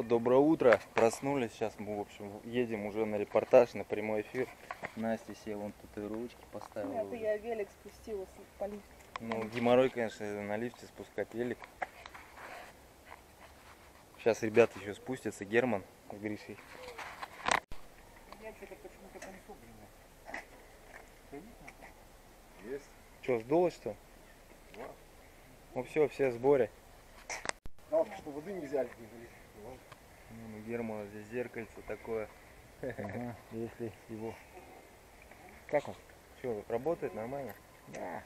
Все, доброе утро. Проснулись. Сейчас мы, в общем, едем уже на репортаж, на прямой эфир. Настя села, вон татуировочки поставила. Это я велик спустилась по лифту. Ну, геморрой, конечно, на лифте спускать велик. Сейчас ребята еще спустятся, Герман с Гришей. Я что-то почему-то концу, блин. Есть. Что, сдулось что? Да. Ну все в сборе. Жалко, что воды не взяли. Ну, у Германа здесь зеркальце такое. Ага, если его. Как он? Что, работает нормально? Да.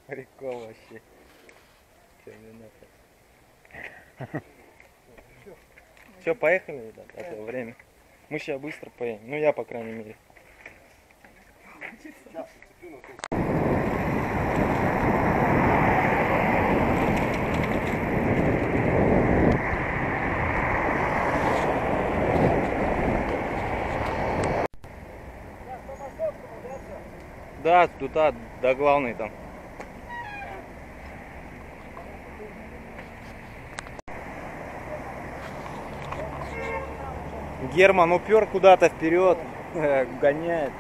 Прикол вообще. Терминатор. Все, поехали, ребят, а то время. Мы сейчас быстро поедем. Ну я, по крайней мере. Сейчас, цеплю на то. Да, туда, до главной там. Герман упер куда-то вперед, гоняет.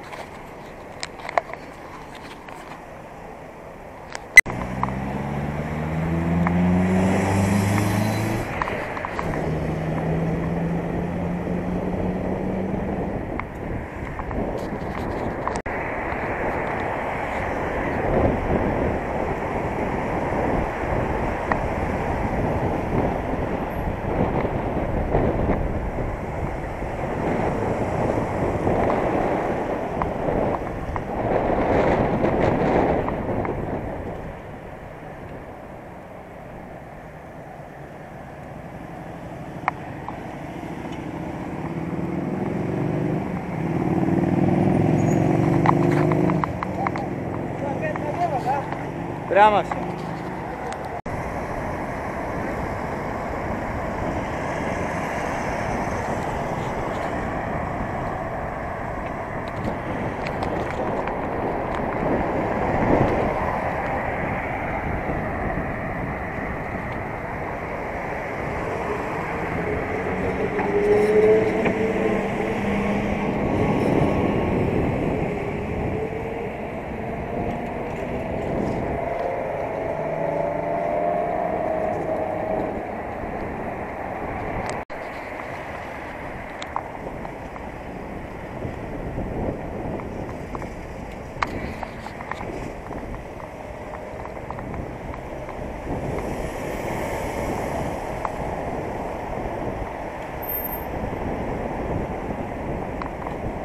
Прямо все.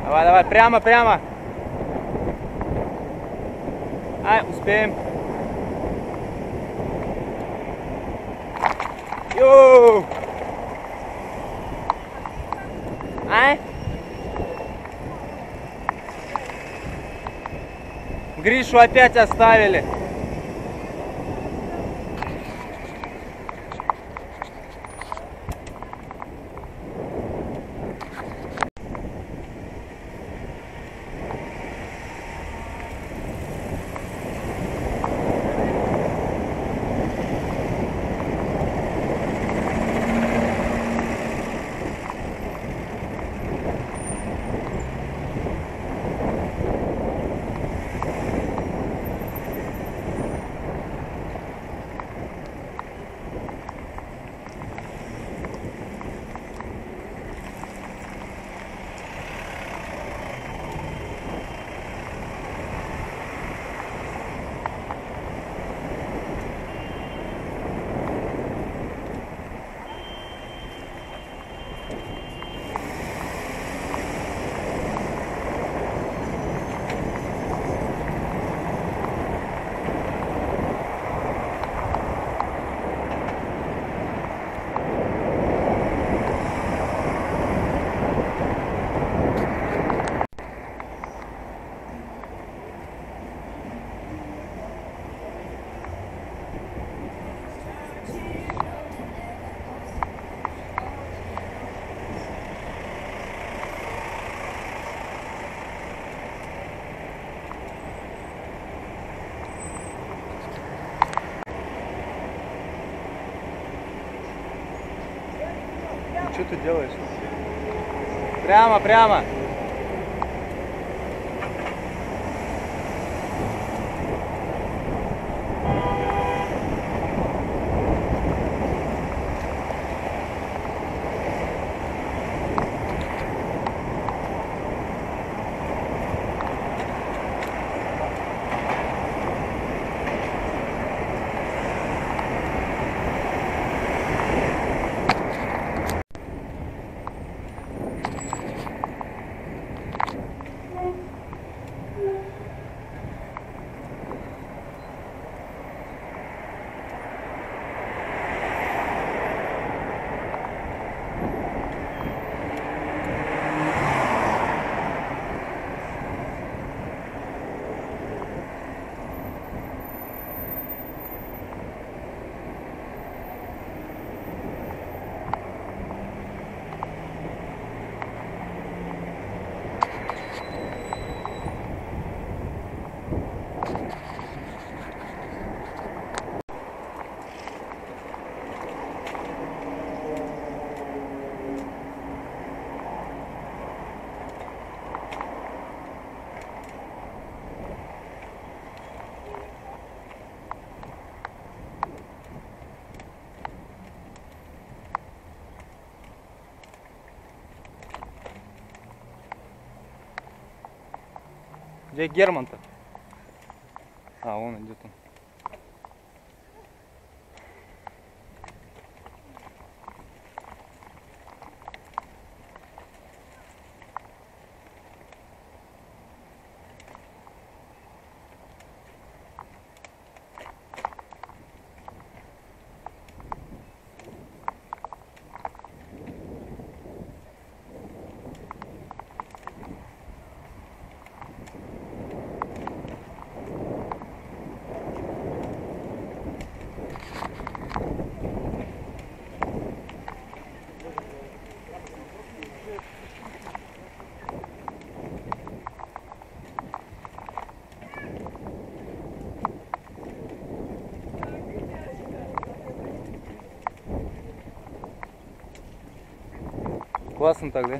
Давай, давай, прямо, прямо. Ай, успеем. Йоу! Ай! Гришу опять оставили. что ты делаешь? Прямо, прямо. Где Герман-то? А, он идет. Он. Классно так, да?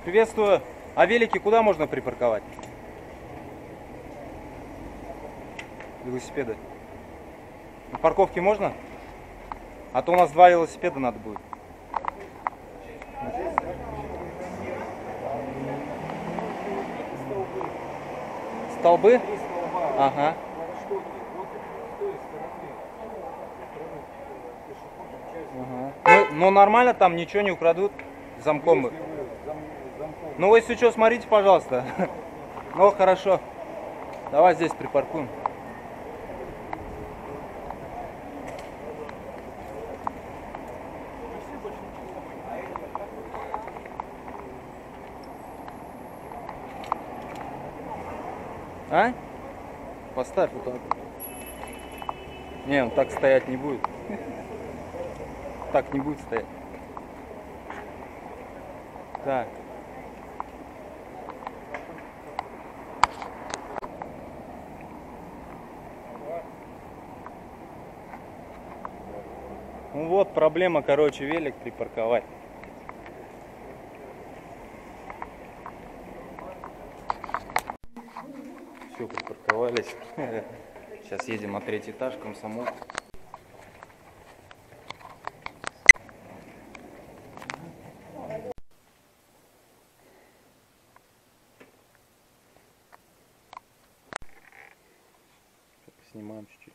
Приветствую. А велики куда можно припарковать? Велосипеды. На парковке можно? А то у нас 2 велосипеда надо будет. Столбы? Ага. Ага. Ну нормально, там ничего не украдут замком. Ну если что, смотрите, пожалуйста. Ну хорошо. Давай здесь припаркуем. А? Поставь вот так. Не, он так стоять не будет. Так не будет стоять. Так. Ну вот проблема, короче, велик припарковать. Все, припарковались. Сейчас едем на 3-й этаж, Комсомол. Снимаем чуть-чуть.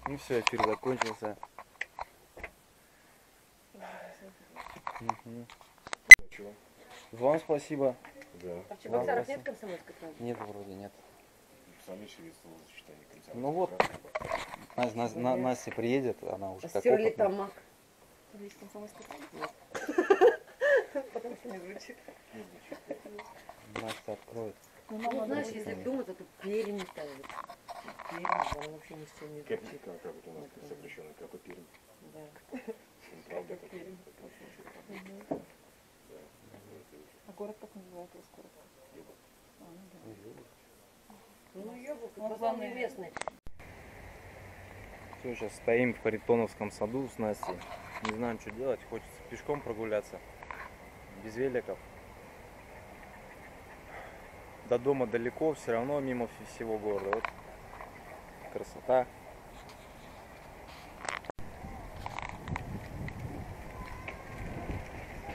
Ну все, эфир закончился. Угу. Чего? Вам спасибо. Да. А в Чебоксарах нет комсомольской правды? Нет, вроде нет. Самейшее словосочетание комсомольской Ну вот, правды. Настя приедет, она уже как Стерли опытная. там мак. Здесь комсомольской правды? Потому что не звучит. Настя откроет. Ну, Ну, нам надо знаешь, будет- если вдуматься, то перья не ставят. Перья, она вообще ни с чем не Кэп, звучит. как вот у нас сокращенно Капа-Пермь. Да. Правда, Как Пермь. Мгм. Да. А город как называется у вас город? А, ну да. Ну, ёбок, Вот потом главное- известный. Все, сейчас стоим в Харитоновском саду с Настей. Не знаем, что делать. Хочется пешком прогуляться. Без великов. До дома далеко, все равно мимо всего города. Вот красота.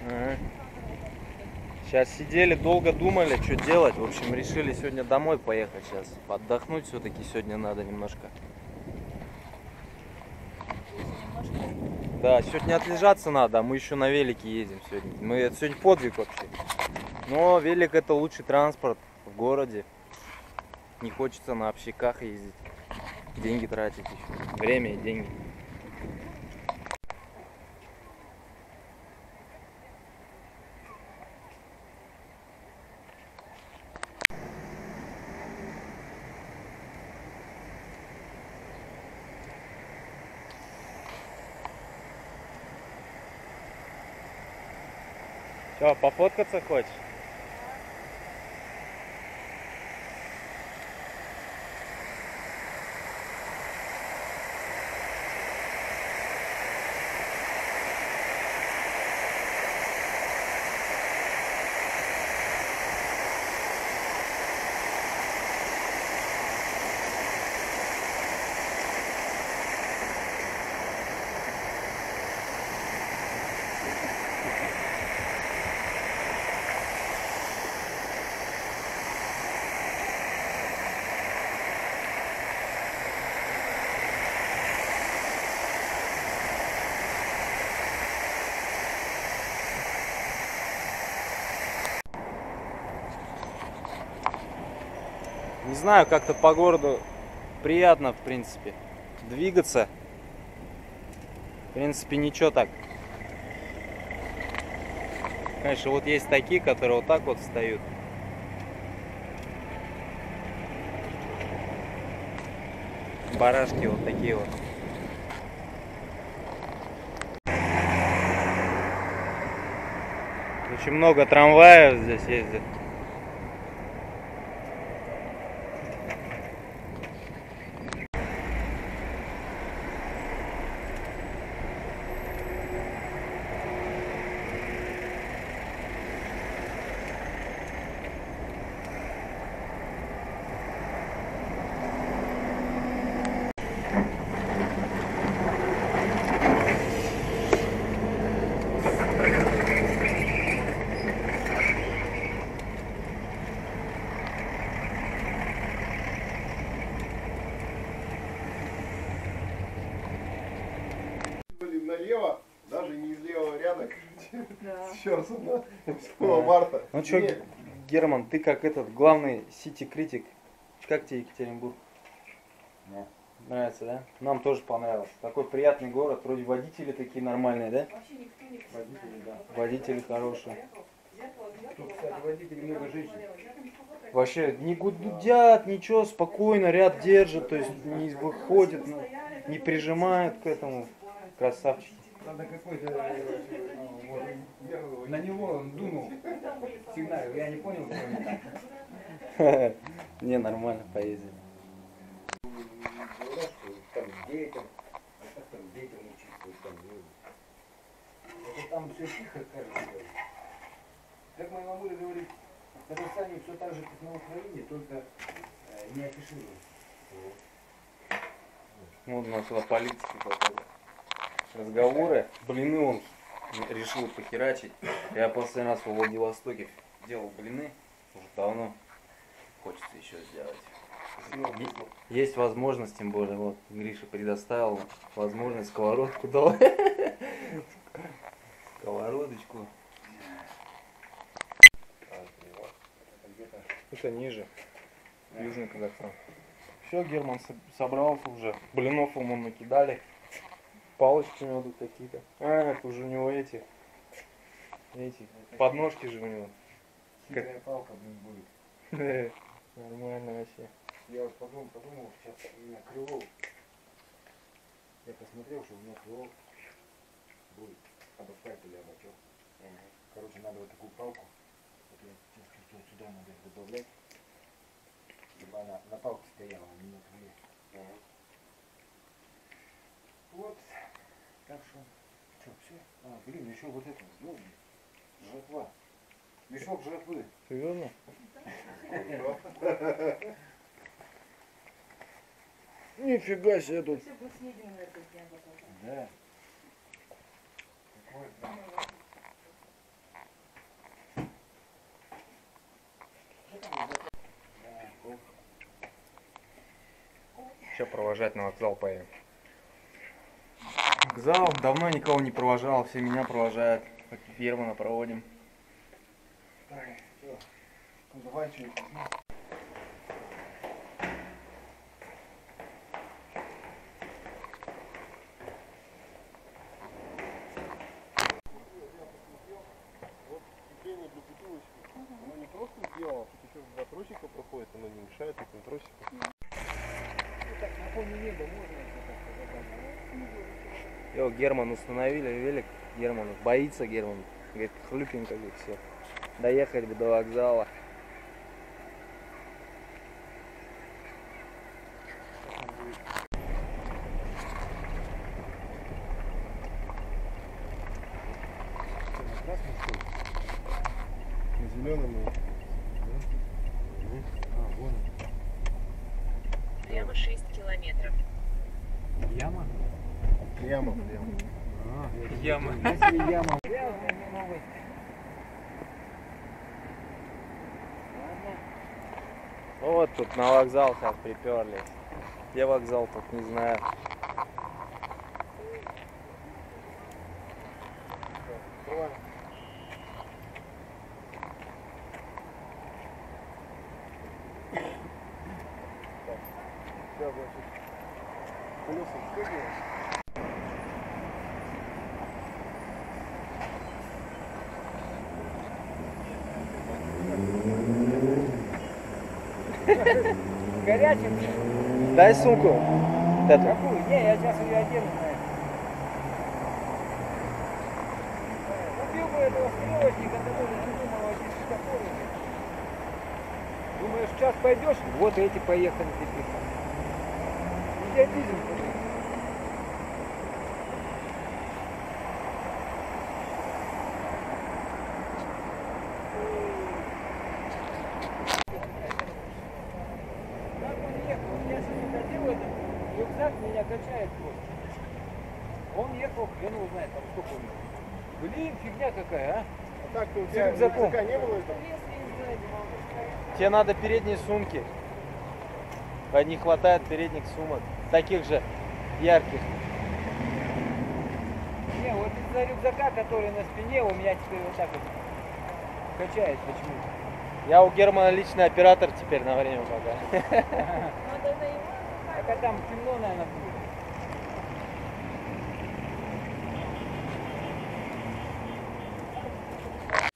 Ага. Сейчас сидели, долго думали, что делать. В общем, решили сегодня домой поехать сейчас. Отдохнуть все-таки сегодня надо немножко. Да, сегодня отлежаться надо, а мы еще на велике едем сегодня. Это сегодня подвиг вообще. Но велик это лучший транспорт в городе. Не хочется на общаках ездить. Деньги тратить еще. Время и деньги. Че, пофоткаться хочешь? Не знаю, как-то по городу приятно, в принципе, двигаться. В принципе, ничего так. Конечно, вот есть такие, которые вот так вот встают. Барашки вот такие вот. Очень много трамваев здесь ездит. Блин, налево, даже не из левого ряда, Да. сейчас на 7 марта. Ну что, Нет, Герман, ты как этот главный сити-критик. Как тебе Екатеринбург? Ну. Нравится, да? Нам тоже понравился. Такой приятный город, вроде водители такие нормальные, да? Водители, да. Водители хорошие. Тут, кстати, водители много женщин. Вообще не гудят, ничего, спокойно, ряд держат, то есть не выходят, ну, не прижимают к этому. Красавчики. Правда, какой-то вот, на него он дунул сигнал, я не понял, кто это. Не, нормально поездили. Говорят, что там детям, а как там детям учиться, там, Это там все тихо, кажется. Как моя мамуля говорит, в Казахстане все так же, как на Украине, только не афишируют. Вот у нас сюда политики попали. Разговоры. Блины он решил похерачить. Я последний раз во Владивостоке делал блины. Уже давно. Хочется еще сделать. Есть возможность, тем более, вот Гриша предоставил возможность сковородку дал. Сковородочку. Это ниже. Южный Казахстан. Все, Герман собрался уже. Блинов ему накидали. Палочки у него тут какие-то. А, это уже у него эти подножки же у него. Хитрая палка, блин, будет. Нормально вообще. Я вот подумал, сейчас у меня крыло. Я посмотрел, что у меня крыло будет об асфальт или об отек. Короче, надо вот такую палку. Вот я сейчас чувствую, сюда надо их добавлять. Чтобы она на палке стояла, а не на крыле. Вот. Так что все? А, блин, еще вот это. Жратва. Мешок жратвы. Серьезно? Нифига себе тут. Все будет съедено этот день потом. Да. Еще провожать на вокзал поедем. Вокзал давно никого не провожал, все меня провожают. Как Германа проводим. Так, все. Давай что-нибудь. Крепление для бутылочки. Оно не просто сделано, тут еще два тросика проходит, оно не мешает этим тросикам. Так, на фоне неба можно Йо, Герман установили велик. Герман боится Герман. Говорит, хлюпенько здесь все. Доехать бы до вокзала. На зеленом. Прямо 6 километров. Яма? Яма. Яма. Если яма. Вот тут на вокзал сейчас приперлись. Где вокзал, тут не знаю. Горячим? Дай сумку. Вот эту. Какую? Не, я сейчас ее одену на это. Купил бы этого стрелочника, который придумал эти светофоры. Думаешь, в час пойдешь? Вот эти поехали теперь. Где дизель? Рюкзак меня качает просто. Он ехал, хрен его знает, там сколько у него. Блин, фигня какая, а? А так-то у С тебя рюкзаком. рюкзака не было этого? Тебе надо передние сумки. Не хватает передних сумок. Таких же ярких. Не, вот из-за рюкзака, который на спине, у меня теперь вот так вот качает почему-то. Я у Германа личный оператор теперь на время пока. Так а там темно, наверное, будет.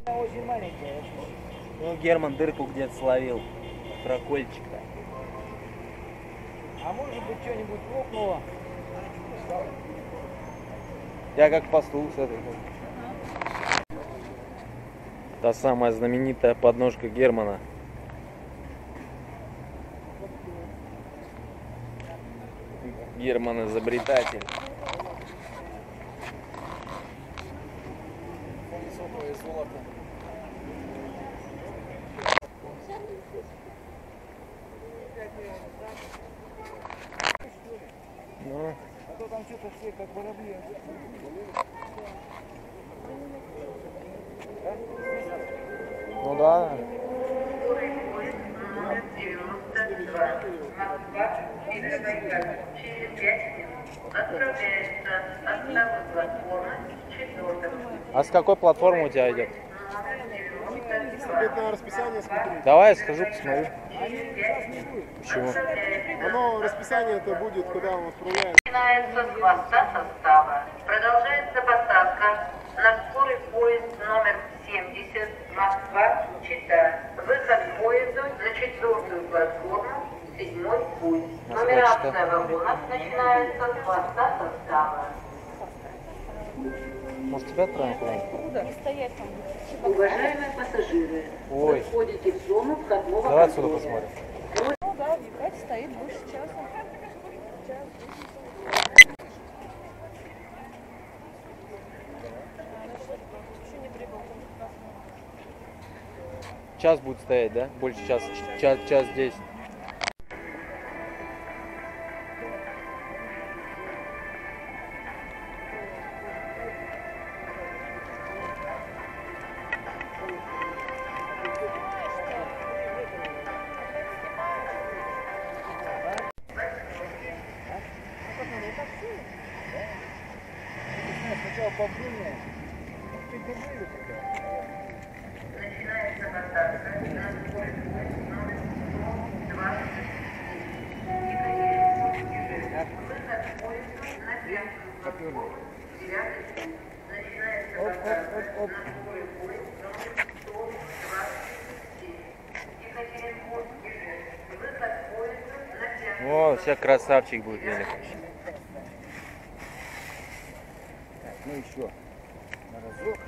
Она очень маленькая. Ну, Герман дырку где-то словил. Прокольчик-то. А может быть что-нибудь лопнуло? Я как постул с этой. Та самая знаменитая подножка Германа. Герман изобретатель. Высокое золото. Ну. А то там что-то все как воробьи. Ну да. Номер 92. Москва, Петроград. Через 5 минут отправляется остановка платформы 4. А с какой платформы у тебя идет? Опять на расписание смотри. Давай я схожу посмотрю. Почему? Оно расписание это будет, когда он отправляет. Начинается с хвоста состава. Продолжается посадка на скорый поезд номер 70 Москва-Чита. Выход поезду Эвакуация вагонов начинается с хвоста состава. Может, тебя отправим куда-нибудь? Куда? Не стоять там. Уважаемые пассажиры, Ой. вы входите в зону входного Давай отсюда контроля. посмотрим. Ну да, Викать стоит больше часа. Час будет стоять, да? Больше часа. Час 10. Сначала попрыгнул, ты держи туда. Начинается посадка на скорость номер 120. Выход поезда на Пензу. 9. Начинается посадка на скорый поезд номер 127. Екатеринбург, Ижевск. Выход поезда на Пензу. О, сейчас красавчик будет велик. Так, ну еще на разок.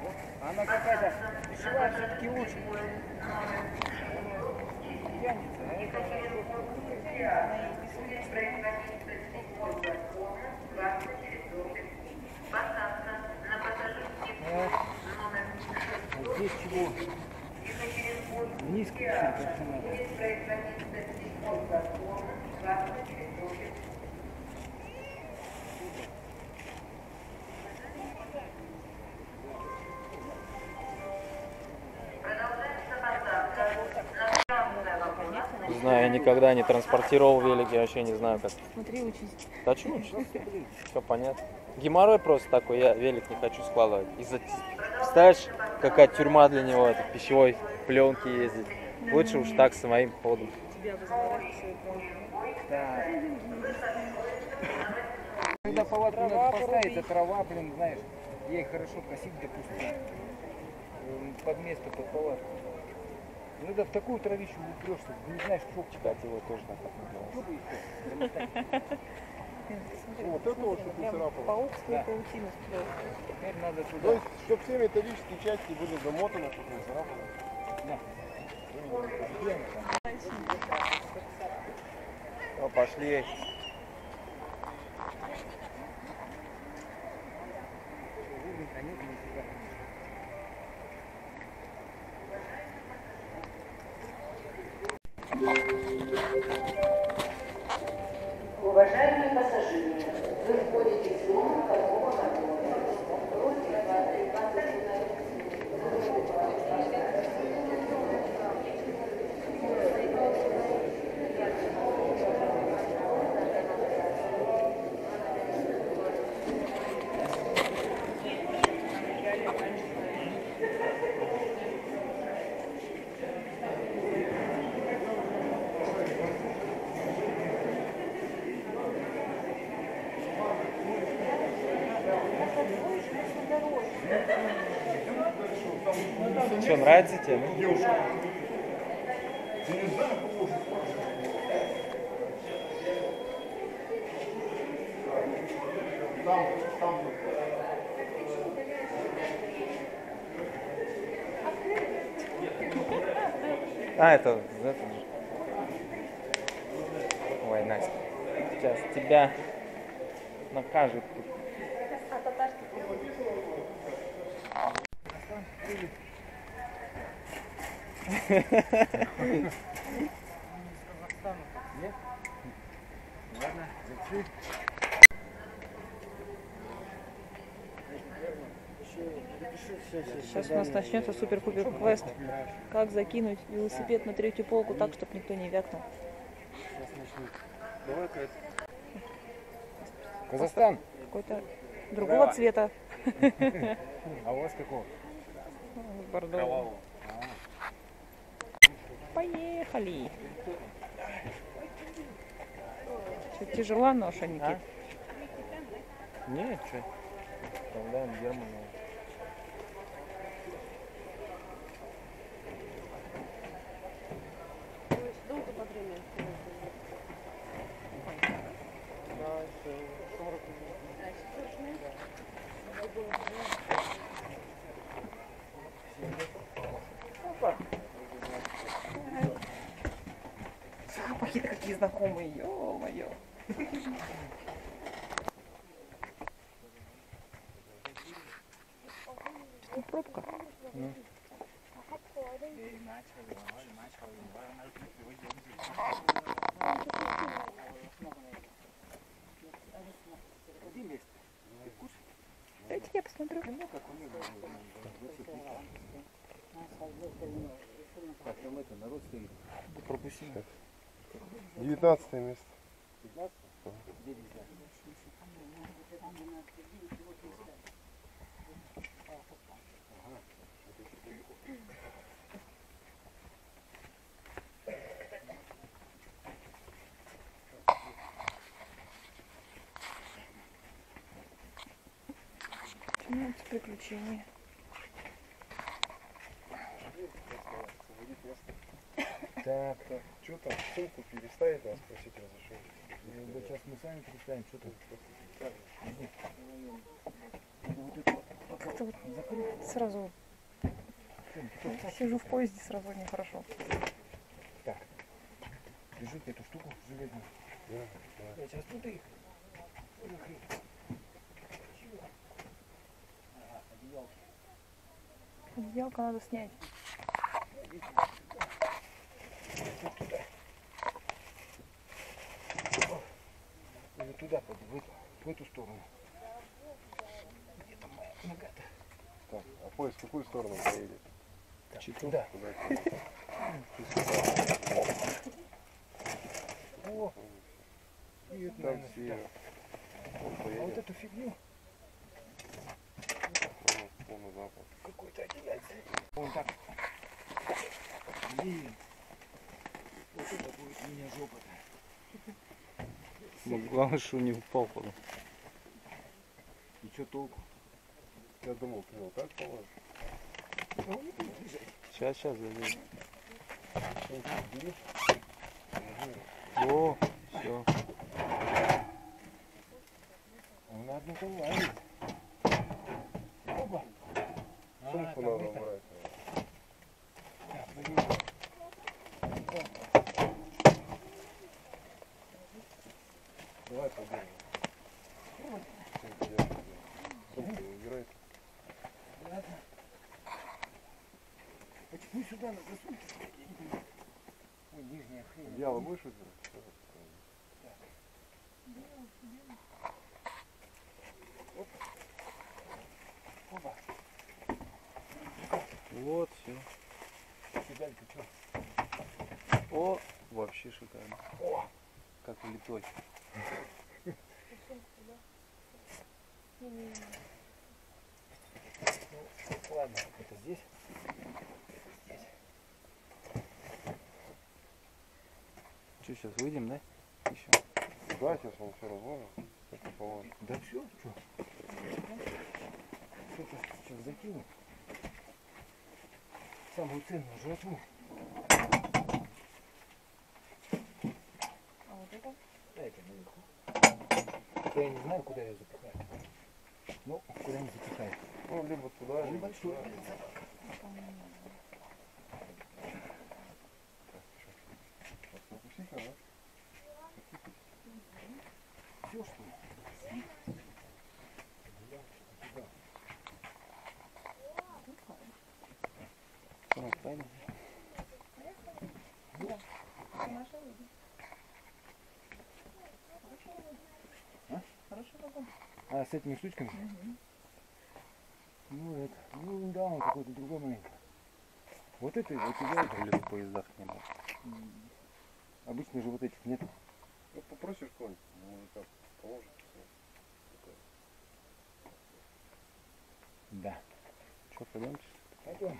Вот. Она какая-то пищевая все-таки лучше. Тянется, а это Посадка на пассажирский поезд номер вот здесь чего? Екатеринбург. Низко все надо. Будет производиться сигнал закона 24. Продолжается посадка на станция вагона. Не знаю, я никогда не транспортировал велик, я вообще не знаю как. Смотри, учись. Да что все понятно. Геморрой просто такой, я велик не хочу складывать. Представляешь, какая тюрьма для него, это пищевой пленки ездить. Лучше уж так с моим ходом. Тебя возборать все это. Да. Когда палатку надо поставить, это трава, блин, знаешь, ей хорошо косить, допустим, под место, под палатку. Иногда в такую травищу упрешься, не знаешь, что читать его тоже так называется. Вот это вот, чтобы не царапало. Паук свою Да. паутину строил. Теперь надо То туда. есть, чтобы все металлические части были замотаны, чтобы не царапало. Да. Ну, пошли. Уважаемые пассажиры, вы входите в зону входного контроля. Что, нравится тебе? А, это же. Ой, Настя. Сейчас тебя накажут. Ладно, зацепи. Сейчас у нас начнется супер-пупер квест. Как закинуть велосипед на третью полку так, чтобы никто не вякнул. Казахстан. Какой-то другого цвета. А у вас какого? Бордового. Поехали. Что, тяжела ноша, Никит? Нет, что? Оставляем Германа. такие знакомые, ё-моё. Что пробка? Дайте я посмотрю. Так, там это, народ стоит. Пропусти. 19 место. 15? Где 19? Начинаются приключения. Так, так. Что там, сумку переставить, надо спросить разрешение. Да сейчас мы сами представим, что там. Как-то вот сразу сижу в поезде, сразу нехорошо. Держите эту штуку железную. Да. Я сейчас тут их. Что за хрень? Ага, одеялки. Одеялко надо снять. Или туда, в эту сторону. Где там моя нога-то? Так, а поезд в какую сторону поедет? Так, туда. Куда? О! И это, Там наверное, север. сюда. Он А вот поедет эту фигню на запад. какой-то одеяльце. Вон так. Блин. Вот это будет у меня жопа-то. Ну, главное, что не упал потом. И что толку? Я думал, ты его так положишь. Сейчас зайдем. Бери. О, все. Он на одну голову, а видишь? Опа. Сумку там надо это. убрать. Так, блин. Давай подержим. Сумку убирай. Ладно. Почему сюда надо засунуть? Я не понимаю. Ой, нижняя хрень. Одеяло будешь выбирать? Опа. Вот, все. Фигалька, что? О, вообще шикарно. О! Как влитой. Ну, ладно, это здесь. Что, сейчас выйдем, да? Еще. Да, сейчас он все разложит. Как положит. Да все, что? Что-то сейчас закину. Самую ценную жратву. А вот это? Дайте наверху. Хотя я не знаю, куда я запихаю. Ну, куда не запихаю. Ну, либо туда, Он либо большой, туда. блин, собака. Пропусти-ка, да? Все, что ли? Так, пойдем. Хорошая погода. А, с этими штучками? Ну, это, ну, да, он какой-то другой маленький. Вот это, вот я Блин, в поездах не было. обычно же вот этих нет. Ну, попросишь кого-нибудь, может, так положит. Да. Что, пойдемте? Пойдем.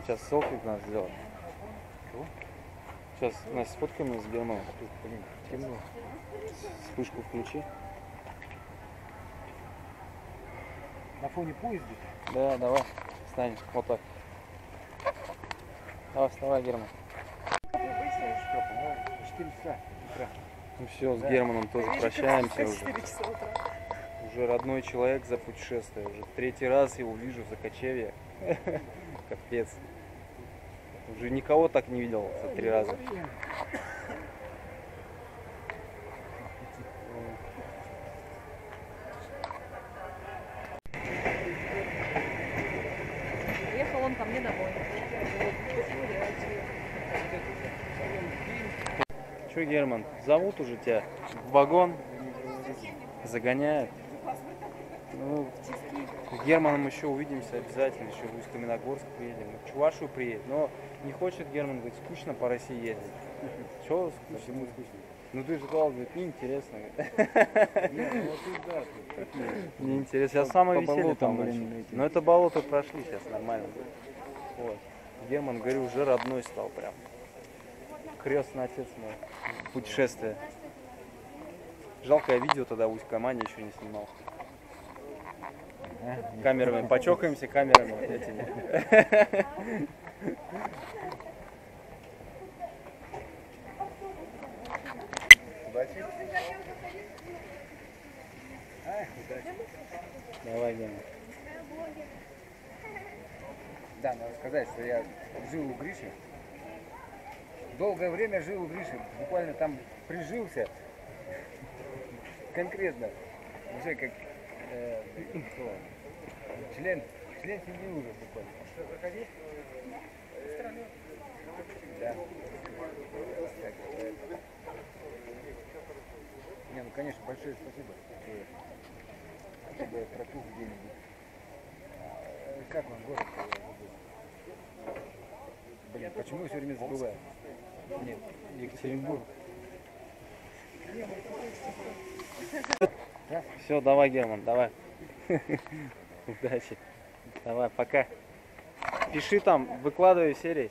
Сейчас селфи надо сделать. Сейчас, Настя, сфоткаем с Германом. Тут, блин, темно. Вспышку включи. На фоне поезда. Да, давай. Встань. Вот так. Давай, вставай, Герман. Что, по-моему, 4 часа утра. Ну все, с Да. Германом тоже прощаемся уже. 4 часа утра. Уже родной человек за путешествие. Уже в 3-й раз его вижу за кочевье. Капец. Уже никого так не видел за 3 раза. Приехал он ко мне домой. Че, Герман, зовут уже тебя в вагон? Загоняют? Ну, с Германом еще увидимся обязательно, еще в Усть-Каменогорск приедем, в Чувашию приедем. Но не хочет Герман, говорит, скучно по России ездить. Чего Почему скучно? Ну ты же сказал, говорит, неинтересно. Вот тут да, тут такие. Неинтересно. Сейчас самое По веселье там болотам, начало. блин, эти. Но это болото прошли сейчас нормально. Вот. Герман, говорю, уже родной стал прям. Крестный отец мой. Путешествие. Жалко, я видео тогда в Усть-Камане еще не снимал. Камерами. Почокаемся камерами этими. Удачи. Удачи. Давай, Герман. Да, надо сказать, что я жил у Гриши. Долгое время жил у Гриши. Буквально там прижился. Конкретно. Уже как кто? член семьи уже буквально. Что, заходи? Да. Так, не, ну конечно, большое спасибо. Хотя бы протух где-нибудь. Как вам город? Блин, почему я все время забываю? Нет, Екатеринбург. Все, давай, Герман, давай. Удачи. Давай, пока. Пиши там, выкладывай серии.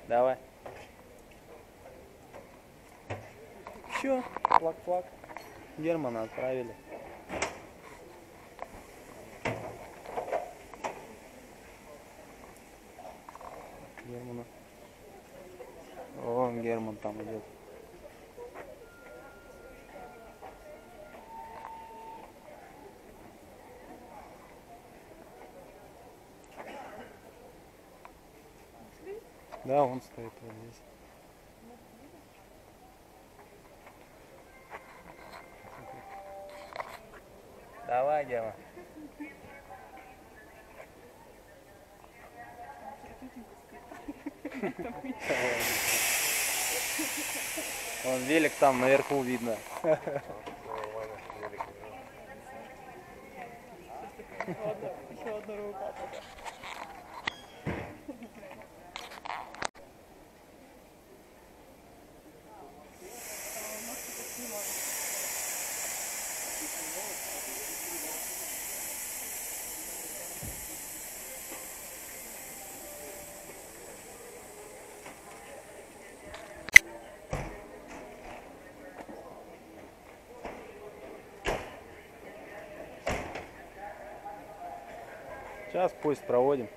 Давай. Все, флаг-флаг. Германа отправили. Германа. О, Герман там идет. Да, он стоит вот здесь. Давай, Герман. Вон велик там наверху видно. Еще одна рука пока. Сейчас поезд проводим.